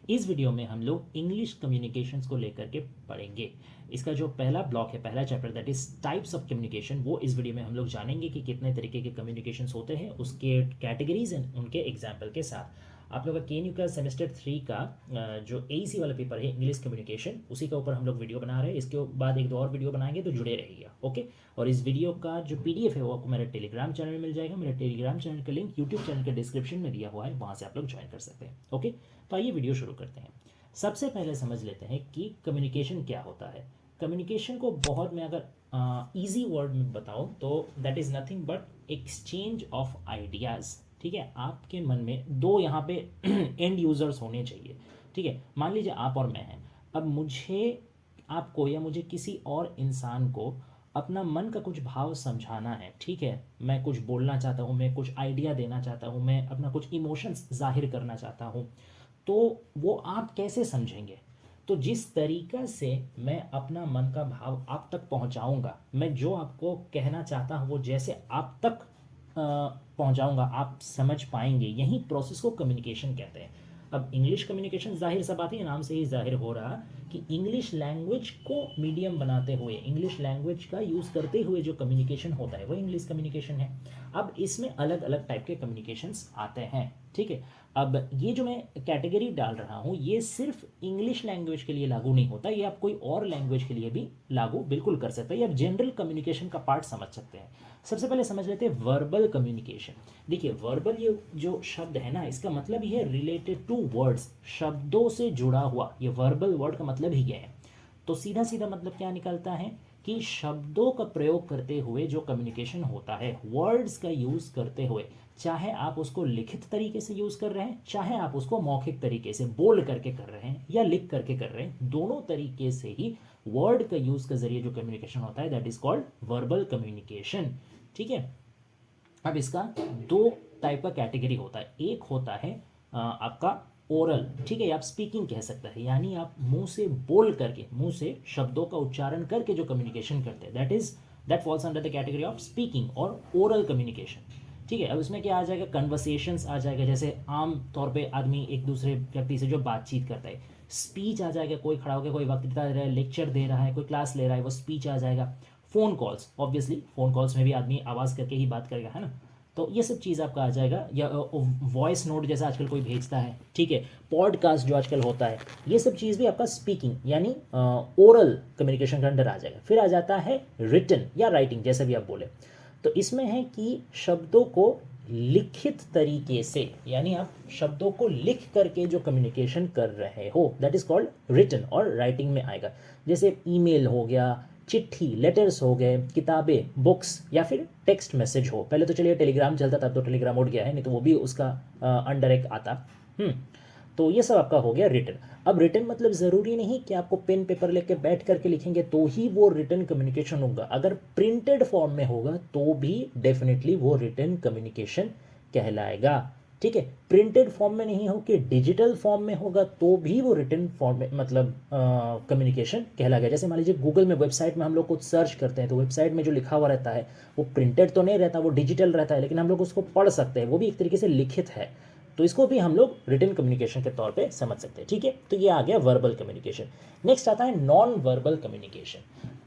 इस वीडियो में हम लोग इंग्लिश कम्युनिकेशंस को लेकर के पढ़ेंगे। इसका जो पहला ब्लॉक है, पहला chapter, that is types of communication, वो इस वीडियो में हम लोग जानेंगे कि कितने तरीके के कम्युनिकेशंस होते हैं, उसके कैटेगरीज एंड उनके एग्जाम्पल के साथ। आप लोग का KNU का सेमेस्टर 3 का जो AEC वाला पेपर है इंग्लिश कम्युनिकेशन, उसी के ऊपर हम लोग वीडियो बना रहे हैं। इसके बाद एक दो और वीडियो बनाएंगे, तो जुड़े रहिएगा, ओके। और इस वीडियो का जो PDF है वो आपको मेरे टेलीग्राम चैनल में मिल जाएगा। मेरे टेलीग्राम चैनल का लिंक यूट्यूब चैनल के डिस्क्रिप्शन में दिया हुआ है, वहाँ से आप लोग ज्वाइन कर सकते हैं, ओके। तो आइए वीडियो शुरू करते हैं। सबसे पहले समझ लेते हैं कि कम्युनिकेशन क्या होता है। कम्युनिकेशन को बहुत मैं अगर ईजी वर्ड में बताऊं तो that is nothing but exchange of ideas. ठीक है, आपके मन में दो यहाँ पे एंड यूज़र्स होने चाहिए। ठीक है, मान लीजिए आप और मैं हैं। अब मुझे आपको या मुझे किसी और इंसान को अपना मन का कुछ भाव समझाना है। ठीक है, मैं कुछ बोलना चाहता हूँ, मैं कुछ आइडिया देना चाहता हूँ, मैं अपना कुछ इमोशंस जाहिर करना चाहता हूँ, तो वो आप कैसे समझेंगे? तो जिस तरीका से मैं अपना मन का भाव आप तक पहुंचाऊंगा, मैं जो आपको कहना चाहता हूं वो जैसे आप तक पहुंचाऊंगा, आप समझ पाएंगे, यही प्रोसेस को कम्युनिकेशन कहते हैं। अब इंग्लिश कम्युनिकेशन, जाहिर सा बात है, नाम से ही जाहिर हो रहा कि इंग्लिश लैंग्वेज को मीडियम बनाते हुए, इंग्लिश लैंग्वेज का यूज़ करते हुए जो कम्युनिकेशन होता है वो इंग्लिश कम्युनिकेशन है। अब इसमें अलग अलग टाइप के कम्युनिकेशंस आते हैं। ठीक है, अब ये जो मैं कैटेगरी डाल रहा हूँ ये सिर्फ इंग्लिश लैंग्वेज के लिए लागू नहीं होता, ये आप कोई और लैंग्वेज के लिए भी लागू बिल्कुल कर सकते हैं, ये आप जनरल कम्युनिकेशन का पार्ट समझ सकते हैं। सबसे पहले समझ लेते हैं वर्बल कम्युनिकेशन। देखिए, वर्बल ये जो शब्द है ना, इसका मतलब ही है रिलेटेड टू वर्ड्स, शब्दों से जुड़ा हुआ। ये वर्बल वर्ड का मतलब ही क्या है? तो सीधा सीधा मतलब क्या निकलता है कि शब्दों का प्रयोग करते हुए जो कम्युनिकेशन होता है, वर्ड्स का यूज़ करते हुए, चाहे आप उसको लिखित तरीके से यूज़ कर रहे हैं, चाहे आप उसको मौखिक तरीके से बोल करके कर रहे हैं या लिख करके कर रहे हैं, दोनों तरीके से ही वर्ड का यूज़ के जरिए जो कम्युनिकेशन होता है that is called verbal communication. ठीक है, अब इसका दो टाइप का कैटेगरी होता है। एक होता है आपका ओरल। ठीक है, आप स्पीकिंग कह सकते हैं, यानी आप मुंह से बोल करके, मुंह से शब्दों का उच्चारण करके जो कम्युनिकेशन करते हैं, that falls under the category of speaking और ओरल कम्युनिकेशन। ठीक है, अब इसमें क्या आ जाएगा? कन्वर्सेशंस आ जाएगा, जैसे आम तौर पे आदमी एक दूसरे व्यक्ति से जो बातचीत करता है। स्पीच आ जाएगा, कोई खड़ा होकर कोई वक्तृता दे रहा है, लेक्चर दे रहा है, कोई क्लास ले रहा है, वो स्पीच आ जाएगा। Phone calls, obviously phone calls में भी आदमी आवाज़ करके ही बात करेगा, है ना। तो ये सब चीज़ आपका आ जाएगा, या वॉइस नोट जैसा आजकल कोई भेजता है। ठीक है, पॉडकास्ट जो आजकल होता है, ये सब चीज़ भी आपका स्पीकिंग यानी ओरल कम्युनिकेशन के अंडर आ जाएगा। फिर आ जाता है रिटन या राइटिंग, जैसे भी आप बोले। तो इसमें है कि शब्दों को लिखित तरीके से, यानी आप शब्दों को लिख करके जो कम्युनिकेशन कर रहे हो, दैट इज कॉल्ड रिटन, और राइटिंग में आएगा। जैसे ईमेल हो गया, चिट्ठी, लेटर्स हो गए, किताबें, बुक्स, या फिर टेक्स्ट मैसेज हो। पहले तो चलिए टेलीग्राम चलता था, तो टेलीग्राम उठ गया है, नहीं तो वो भी उसका अंडर एक आता। तो ये सब आपका हो गया रिटन। अब रिटन मतलब ज़रूरी नहीं कि आपको पेन पेपर लेके बैठ करके लिखेंगे तो ही वो रिटन कम्युनिकेशन होगा। अगर प्रिंटेड फॉर्म में होगा तो भी डेफिनेटली वो रिटन कम्युनिकेशन कहलाएगा। ठीक है, प्रिंटेड फॉर्म में नहीं हो कि डिजिटल फॉर्म में होगा तो भी वो रिटन फॉर्म में मतलब कम्युनिकेशन कहलाएगा। जैसे मान लीजिए गूगल में, वेबसाइट में हम लोग कुछ सर्च करते हैं, तो वेबसाइट में जो लिखा हुआ रहता है वो प्रिंटेड तो नहीं रहता, वो डिजिटल रहता है, लेकिन हम लोग उसको पढ़ सकते हैं, वो भी एक तरीके से लिखित है। तो इसको भी हम लोग रिटन कम्युनिकेशन के तौर पे समझ सकते हैं। ठीक है, तो ये आ गया वर्बल कम्युनिकेशन। नेक्स्ट आता है नॉन वर्बल कम्युनिकेशन।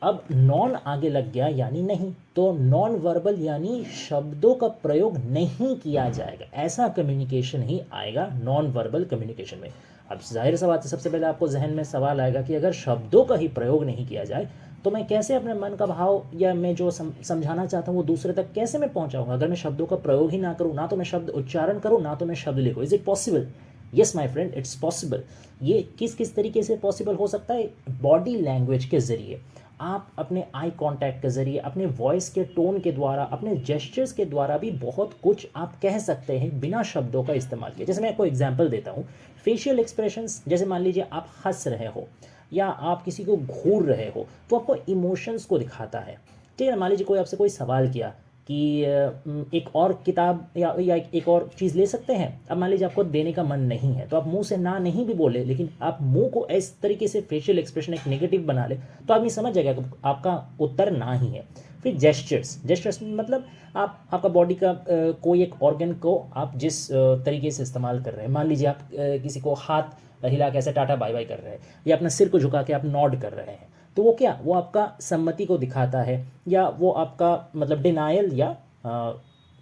अब नॉन आगे लग गया यानी नहीं, तो नॉन वर्बल यानी शब्दों का प्रयोग नहीं किया जाएगा, ऐसा कम्युनिकेशन ही आएगा नॉन वर्बल कम्युनिकेशन में। अब जाहिर सा बात है, सबसे पहले आपको जहन में सवाल आएगा कि अगर शब्दों का ही प्रयोग नहीं किया जाए तो मैं कैसे अपने मन का भाव या मैं जो समझाना चाहता हूँ वो दूसरे तक कैसे मैं पहुँचाऊँगा? अगर मैं शब्दों का प्रयोग ही ना करूँ, ना तो मैं शब्द उच्चारण करूँ, ना तो मैं शब्द लिखूँ। Is it possible? Yes my friend, it's possible. ये किस किस तरीके से पॉसिबल हो सकता है? बॉडी लैंग्वेज के ज़रिए, आप अपने आई कांटेक्ट के ज़रिए, अपने वॉइस के टोन के द्वारा, अपने जेस्चर्स के द्वारा भी बहुत कुछ आप कह सकते हैं बिना शब्दों का इस्तेमाल किए। जैसे मैं आपको एग्जांपल देता हूँ, फेशियल एक्सप्रेशंस। जैसे मान लीजिए आप हंस रहे हो या आप किसी को घूर रहे हो, तो आपको इमोशंस को दिखाता है। ठीक है, मान लीजिए कोई आपसे कोई सवाल किया कि एक और किताब या एक और चीज़ ले सकते हैं। अब मान लीजिए आपको देने का मन नहीं है, तो आप मुंह से ना नहीं भी बोले, लेकिन आप मुंह को इस तरीके से फेशियल एक्सप्रेशन एक नेगेटिव बना ले, तो आदमी समझ जाएगा कि आपका उत्तर ना ही है। फिर जेस्चर्स मतलब आपका बॉडी का कोई एक ऑर्गन को आप जिस तरीके से इस्तेमाल कर रहे हैं। मान लीजिए आप किसी को हाथ हिला के ऐसे टाटा बाय बाय कर रहे हैं, या अपना सिर को झुका के आप नॉड कर रहे हैं, तो वो क्या, वो आपका सम्मति को दिखाता है, या वो आपका मतलब डिनायल या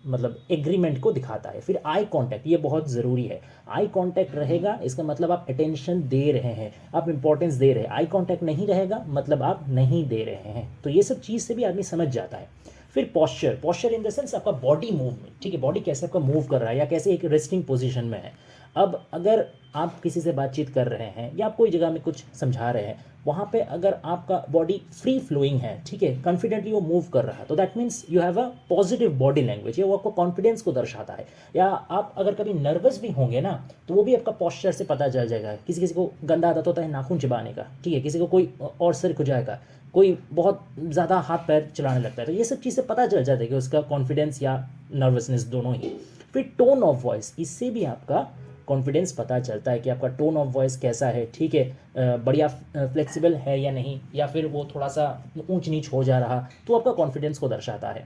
मतलब एग्रीमेंट को दिखाता है। फिर आई कांटेक्ट, ये बहुत ज़रूरी है। आई कांटेक्ट रहेगा, इसका मतलब आप अटेंशन दे रहे हैं, आप इंपॉर्टेंस दे रहे हैं। आई कांटेक्ट नहीं रहेगा मतलब आप नहीं दे रहे हैं। तो ये सब चीज़ से भी आदमी समझ जाता है। फिर posture, posture in the sense आपका बॉडी मूवमेंट, ठीक है, बॉडी कैसे आपका मूव कर रहा है या कैसे एक रेस्टिंग पोजीशन में है। अब अगर आप किसी से बातचीत कर रहे हैं या आप कोई जगह में कुछ समझा रहे हैं, वहाँ पे अगर आपका बॉडी फ्री फ्लोइंग है, ठीक है, कॉन्फिडेंटली वो मूव कर रहा है, तो that means you have a positive body language, ये वो आपको कॉन्फिडेंस को दर्शाता है। या आप अगर कभी नर्वस भी होंगे ना, तो वो भी आपका पॉस्चर से पता चल जाएगा। किसी किसी को गंदा आदत होता है नाखून चिबाने का, ठीक है, किसी को कोई और सिर खुजाएगा, कोई बहुत ज़्यादा हाथ पैर चलाने लगता है, तो ये सब चीज़ से पता चल जाता है कि उसका कॉन्फिडेंस या नर्वसनेस दोनों ही। फिर टोन ऑफ वॉइस, इससे भी आपका कॉन्फिडेंस पता चलता है कि आपका टोन ऑफ वॉइस कैसा है, ठीक है, बढ़िया फ्लेक्सिबल है या नहीं, या फिर वो थोड़ा सा ऊंच नीच हो जा रहा, तो आपका कॉन्फिडेंस को दर्शाता है।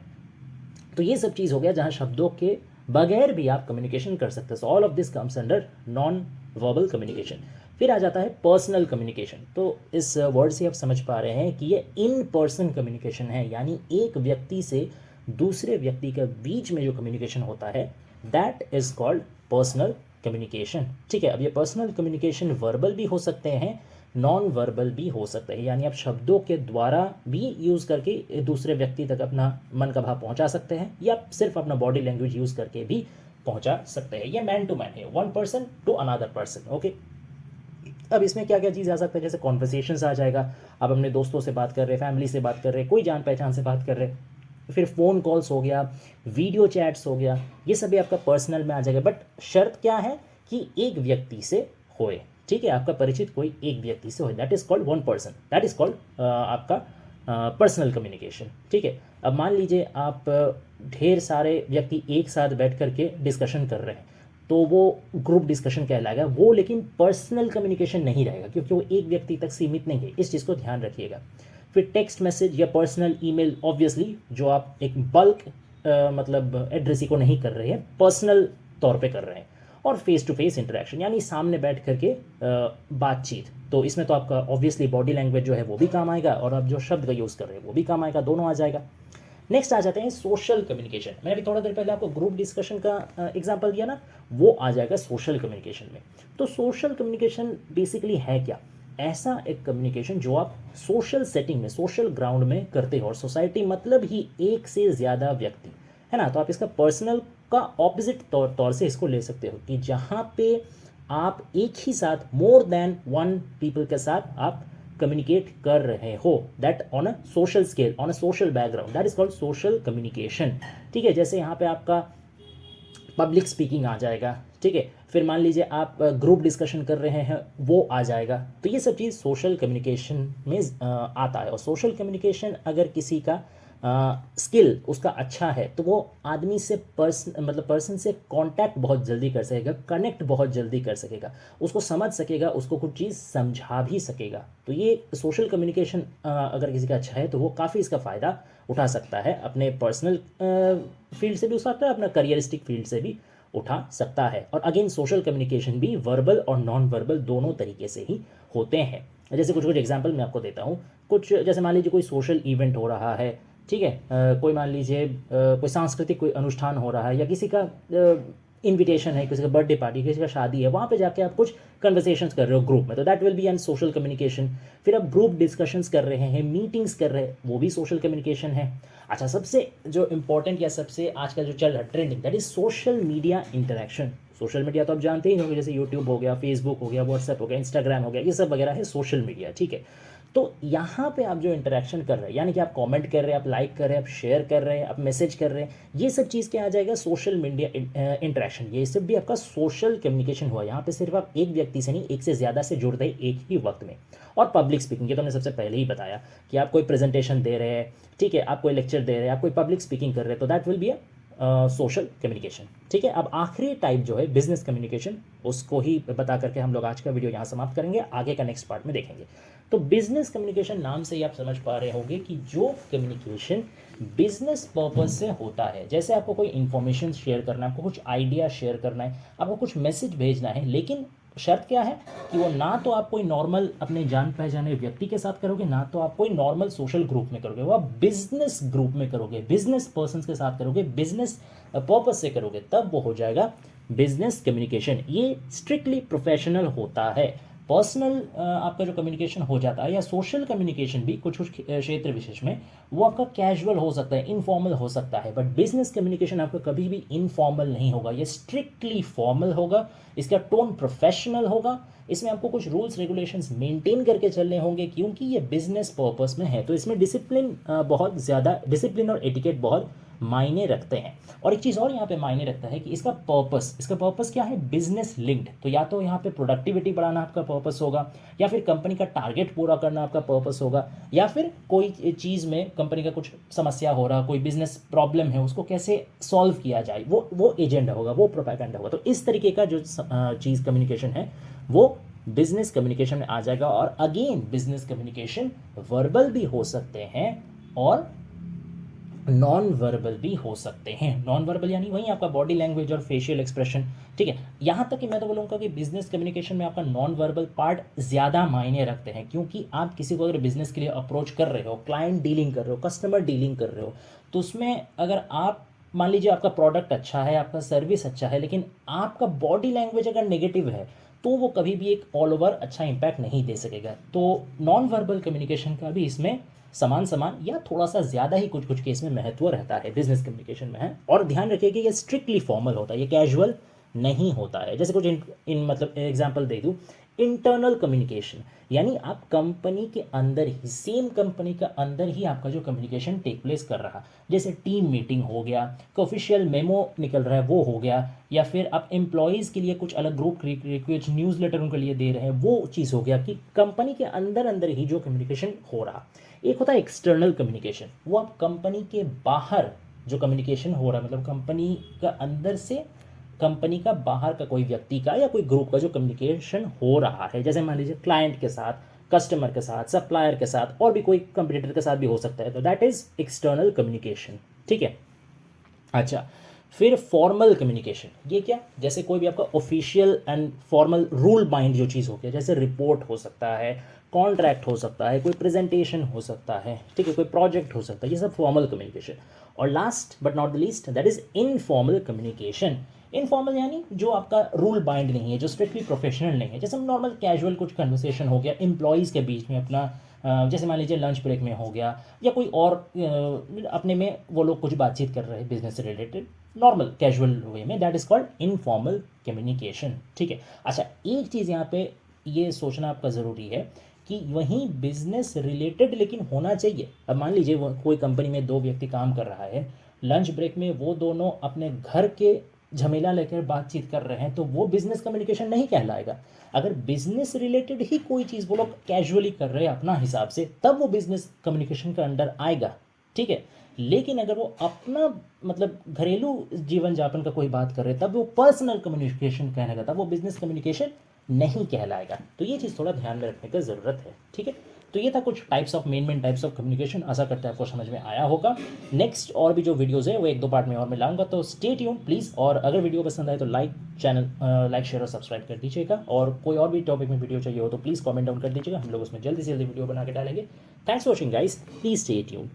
तो ये सब चीज़ हो गया जहाँ शब्दों के बगैर भी आप कम्युनिकेशन कर सकते हैं। So all of this comes under non verbal communication. फिर आ जाता है पर्सनल कम्युनिकेशन। तो इस वर्ड से आप समझ पा रहे हैं कि ये इन पर्सन कम्युनिकेशन है, यानी एक व्यक्ति से दूसरे व्यक्ति के बीच में जो कम्युनिकेशन होता है, that is called personal communication. ठीक है, अब ये पर्सनल कम्युनिकेशन वर्बल भी हो सकते हैं, नॉन वर्बल भी हो सकते हैं, यानी आप शब्दों के द्वारा भी यूज़ करके दूसरे व्यक्ति तक अपना मन का भाव पहुंचा सकते हैं, या सिर्फ अपना बॉडी लैंग्वेज यूज़ करके भी पहुंचा सकते हैं। ये मैन टू मैन है, one person to another person. Okay, अब इसमें क्या क्या चीज़ आ सकता है, जैसे कॉन्वर्सेशंस आ जाएगा, आप अपने दोस्तों से बात कर रहे हैं, फैमिली से बात कर रहे हैं, कोई जान पहचान से बात कर रहे हैं। फिर फ़ोन कॉल्स हो गया, वीडियो चैट्स हो गया, ये सभी आपका पर्सनल में आ जाएगा। बट शर्त क्या है कि एक व्यक्ति से होए, ठीक है, आपका परिचित कोई एक व्यक्ति से हो, that is called one person, that is called आपका पर्सनल कम्युनिकेशन। ठीक है, अब मान लीजिए आप ढेर सारे व्यक्ति एक साथ बैठ करके डिस्कशन कर रहे हैं, तो वो ग्रुप डिस्कशन कहलाएगा वो, लेकिन पर्सनल कम्युनिकेशन नहीं रहेगा क्योंकि वो एक व्यक्ति तक सीमित नहीं है। इस चीज़ को ध्यान रखिएगा। फिर टेक्स्ट मैसेज या पर्सनल ईमेल, ऑब्वियसली जो आप एक बल्क मतलब एड्रेसी को नहीं कर रहे हैं, पर्सनल तौर पे कर रहे हैं। और फेस टू फेस इंटरेक्शन, यानी सामने बैठ करके बातचीत, तो इसमें तो आपका ऑब्वियसली बॉडी लैंग्वेज जो है वो भी काम आएगा, और आप जो शब्द का यूज़ कर रहे हैं वो भी काम आएगा, दोनों आ जाएगा। नेक्स्ट आ जाते हैं सोशल कम्युनिकेशन। मैंने अभी थोड़ा देर पहले आपको ग्रुप डिस्कशन का एग्जांपल दिया ना, वो आ जाएगा सोशल कम्युनिकेशन में। तो सोशल कम्युनिकेशन बेसिकली है क्या? ऐसा एक कम्युनिकेशन जो आप सोशल सेटिंग में, सोशल ग्राउंड में करते हो, और सोसाइटी मतलब ही एक से ज़्यादा व्यक्ति, है ना। तो आप इसका पर्सनल का ऑपोजिट तौर से इसको ले सकते हो कि जहाँ पे आप एक ही साथ मोर देन वन पीपल के साथ आप कम्युनिकेट कर रहे हो, that on a social scale, on a social background, that is called social communication. ठीक है, जैसे यहाँ पे आपका पब्लिक स्पीकिंग आ जाएगा, ठीक है, फिर मान लीजिए आप ग्रुप डिस्कशन कर रहे हैं, वो आ जाएगा। तो ये सब चीज़ सोशल कम्युनिकेशन में आता है। और सोशल कम्युनिकेशन अगर किसी का स्किल उसका अच्छा है, तो वो आदमी से पर्सन से कांटेक्ट बहुत जल्दी कर सकेगा, कनेक्ट बहुत जल्दी कर सकेगा, उसको समझ सकेगा, उसको कुछ चीज़ समझा भी सकेगा। तो ये सोशल कम्युनिकेशन अगर किसी का अच्छा है तो वो काफ़ी इसका फ़ायदा उठा सकता है, अपने पर्सनल फील्ड से भी उठा सकता है, अपना करियरिस्टिक फील्ड से भी उठा सकता है। और अगेन सोशल कम्युनिकेशन भी वर्बल और नॉन वर्बल दोनों तरीके से ही होते हैं। जैसे कुछ कुछ एग्जांपल मैं आपको देता हूँ। कुछ जैसे मान लीजिए कोई सोशल इवेंट हो रहा है, ठीक है, कोई मान लीजिए कोई सांस्कृतिक कोई अनुष्ठान हो रहा है, या किसी का इनविटेशन है, किसी का बर्थडे पार्टी, किसी का शादी है, वहाँ पे जाके आप कुछ कन्वर्सेशंस कर रहे हो ग्रुप में, तो that will be an social communication. फिर आप ग्रुप डिस्कशंस कर रहे हैं, मीटिंग्स कर रहे हैं, वो भी सोशल कम्युनिकेशन है। अच्छा, सबसे जो इंपॉर्टेंट या सबसे आज का जो चल रहा है trending, that is social media interaction. Social media तो आप जानते ही होंगे, जैसे यूट्यूब हो गया, फेसबुक हो गया, व्हाट्सएप हो गया, इंस्टाग्राम हो गया, ये सब वगैरह है सोशल मीडिया। ठीक है, तो यहाँ पे आप जो इंटरेक्शन कर रहे हैं, यानी कि आप कमेंट कर रहे हैं, आप लाइक कर रहे हैं, आप शेयर कर रहे हैं, आप मैसेज कर रहे हैं, ये सब चीज़ क्या आ जाएगा? Social media interaction. ये सब भी आपका सोशल कम्युनिकेशन हुआ। यहाँ पे सिर्फ आप एक व्यक्ति से नहीं, एक से ज़्यादा से जुड़ रहे हैं एक ही वक्त में। और पब्लिक स्पीकिंग, ये तो हमने सबसे पहले ही बताया कि आप कोई प्रेजेंटेशन दे रहे हैं, ठीक है, आप कोई लेक्चर दे रहे हैं, आप कोई पब्लिक स्पीकिंग कर रहे हैं, तो that will be social communication. ठीक है, अब आखिरी टाइप जो है बिजनेस कम्युनिकेशन, उसको ही बता करके हम लोग आज का वीडियो यहाँ समाप्त करेंगे, आगे का नेक्स्ट पार्ट में देखेंगे। तो बिजनेस कम्युनिकेशन नाम से ही आप समझ पा रहे होंगे कि जो कम्युनिकेशन बिजनेस पर्पस से होता है, जैसे आपको कोई इन्फॉर्मेशन शेयर करना है, आपको कुछ आइडिया शेयर करना है, आपको कुछ मैसेज भेजना है, लेकिन शर्त क्या है कि वो ना तो आप कोई नॉर्मल अपने जान पहचाने व्यक्ति के साथ करोगे, ना तो आप कोई नॉर्मल सोशल ग्रुप में करोगे, वो आप बिजनेस ग्रुप में करोगे, बिजनेस पर्सन के साथ करोगे, बिजनेस पर्पज से करोगे, तब वो हो जाएगा बिजनेस कम्युनिकेशन। ये स्ट्रिक्टली प्रोफेशनल होता है। पर्सनल आपका जो कम्युनिकेशन हो जाता है या सोशल कम्युनिकेशन भी कुछ कुछ क्षेत्र विशेष में वो आपका कैजुअल हो सकता है, इनफॉर्मल हो सकता है, बट बिजनेस कम्युनिकेशन आपका कभी भी इनफॉर्मल नहीं होगा, ये स्ट्रिक्टली फॉर्मल होगा, इसका टोन प्रोफेशनल होगा, इसमें आपको कुछ रूल्स रेगुलेशंस मेंटेन करके चलने होंगे क्योंकि ये बिजनेस पर्पस में है। तो इसमें डिसिप्लिन बहुत ज़्यादा, डिसिप्लिन और एटिकेट बहुत मायने रखते हैं। और एक चीज़ और यहाँ पे मायने रखता है कि इसका पर्पस क्या है, बिजनेस लिंक्ड। तो या तो यहाँ पे प्रोडक्टिविटी बढ़ाना आपका पर्पस होगा, या फिर कंपनी का टारगेट पूरा करना आपका पर्पस होगा, या फिर कोई चीज़ में कंपनी का कुछ समस्या हो रहा, कोई बिजनेस प्रॉब्लम है, उसको कैसे सॉल्व किया जाए, वो एजेंडा होगा, वो प्रोपेगेंडा होगा। तो इस तरीके का जो चीज़ कम्युनिकेशन है वो बिजनेस कम्युनिकेशन में आ जाएगा। और अगेन बिजनेस कम्युनिकेशन वर्बल भी हो सकते हैं और नॉन वर्बल भी हो सकते हैं। नॉन वर्बल यानी वही आपका बॉडी लैंग्वेज और फेशियल एक्सप्रेशन, ठीक है। यहाँ तक कि मैं तो बोलूँगा कि बिजनेस कम्युनिकेशन में आपका नॉन वर्बल पार्ट ज़्यादा मायने रखते हैं, क्योंकि आप किसी को अगर बिजनेस के लिए अप्रोच कर रहे हो, क्लाइंट डीलिंग कर रहे हो, कस्टमर डीलिंग कर रहे हो, तो उसमें अगर आप मान लीजिए आपका प्रोडक्ट अच्छा है, आपका सर्विस अच्छा है, लेकिन आपका बॉडी लैंग्वेज अगर नेगेटिव है तो वो कभी भी एक ऑल ओवर अच्छा इंपैक्ट नहीं दे सकेगा। तो नॉन वर्बल कम्युनिकेशन का भी इसमें समान समान या थोड़ा सा ज़्यादा ही कुछ कुछ केस में महत्व रहता है, बिजनेस कम्युनिकेशन में है। और ध्यान रखिए कि ये स्ट्रिक्टली फॉर्मल होता है, ये कैजुअल नहीं होता है। जैसे कुछ इन मतलब एग्जांपल दे दूँ, इंटरनल कम्युनिकेशन यानी आप कंपनी के अंदर ही, सेम कंपनी का अंदर ही आपका जो कम्युनिकेशन टेक प्लेस कर रहा, जैसे टीम मीटिंग हो गया, ऑफिशियल मेमो निकल रहा है वो हो गया, या फिर आप एम्प्लॉयज़ के लिए कुछ अलग ग्रुप कुछ न्यूज़ लेटर उनके लिए दे रहे हैं, वो चीज़ हो गया कि कंपनी के अंदर अंदर ही जो कम्युनिकेशन हो रहा। एक होता है एक्सटर्नल कम्युनिकेशन, वो आप कंपनी के बाहर जो कम्युनिकेशन हो रहा है, मतलब कंपनी का अंदर से कंपनी का बाहर का कोई व्यक्ति का या कोई ग्रुप का जो कम्युनिकेशन हो रहा है, जैसे मान लीजिए क्लाइंट के साथ, कस्टमर के साथ, सप्लायर के साथ, और भी कोई कंपटीटर के साथ भी हो सकता है, तो दैट इज एक्सटर्नल कम्युनिकेशन, ठीक है। अच्छा, फिर फॉर्मल कम्युनिकेशन, ये क्या, जैसे कोई भी आपका official and formal rule bind जो चीज़ हो गया, जैसे रिपोर्ट हो सकता है, कॉन्ट्रैक्ट हो सकता है, कोई प्रेजेंटेशन हो सकता है, ठीक है, कोई प्रोजेक्ट हो सकता है, ये सब फॉर्मल कम्युनिकेशन। और last but not the least that is informal communication. Informal यानी जो आपका रूल बाइंड नहीं है, जो स्ट्रिक्टली प्रोफेशनल नहीं है, जैसे हम नॉर्मल कैजुअल कुछ कन्वर्सेशन हो गया एम्प्लॉयज़ के बीच में अपना, जैसे मान लीजिए लंच ब्रेक में हो गया, या कोई और अपने में वो लोग कुछ बातचीत कर रहे हैं बिजनेस से रिलेटेड, नॉर्मल कैजुअल वे में, that is called informal communication, ठीक है। अच्छा, एक चीज़ यहाँ पे ये सोचना आपका ज़रूरी है कि वहीं बिजनेस रिलेटेड लेकिन होना चाहिए। अब मान लीजिए कोई कंपनी में दो व्यक्ति काम कर रहा है, लंच ब्रेक में वो दोनों अपने घर के झमेला लेकर बातचीत कर रहे हैं, तो वो बिजनेस कम्युनिकेशन नहीं कहलाएगा। अगर बिजनेस रिलेटेड ही कोई चीज़ वो लोग कैजुअली कर रहे हैं अपना हिसाब से, तब वो बिजनेस कम्युनिकेशन का अंडर आएगा, ठीक है। लेकिन अगर वो अपना मतलब घरेलू जीवन यापन का कोई बात कर रहे हैं, तब वो पर्सनल कम्युनिकेशन कहने का, तब वो बिजनेस कम्युनिकेशन नहीं कहलाएगा। तो ये चीज़ थोड़ा ध्यान में रखने की ज़रूरत है, ठीक है। तो ये था कुछ types of main types of communication. आशा करते हैं आपको समझ में आया होगा। नेक्स्ट और भी जो वीडियोस है वो एक दो पार्ट में और मैं लाऊंगा, तो स्टे ट्यून प्लीज़। और अगर वीडियो पसंद आए तो लाइक शेयर और सब्सक्राइब कर दीजिएगा। और कोई और भी टॉपिक में वीडियो चाहिए हो तो प्लीज़ कमेंट डाउन कर दीजिएगा, हम लोग उसमें जल्दी से जल्दी वीडियो बना के डालेंगे। Thanks for watching guys, please stay tune.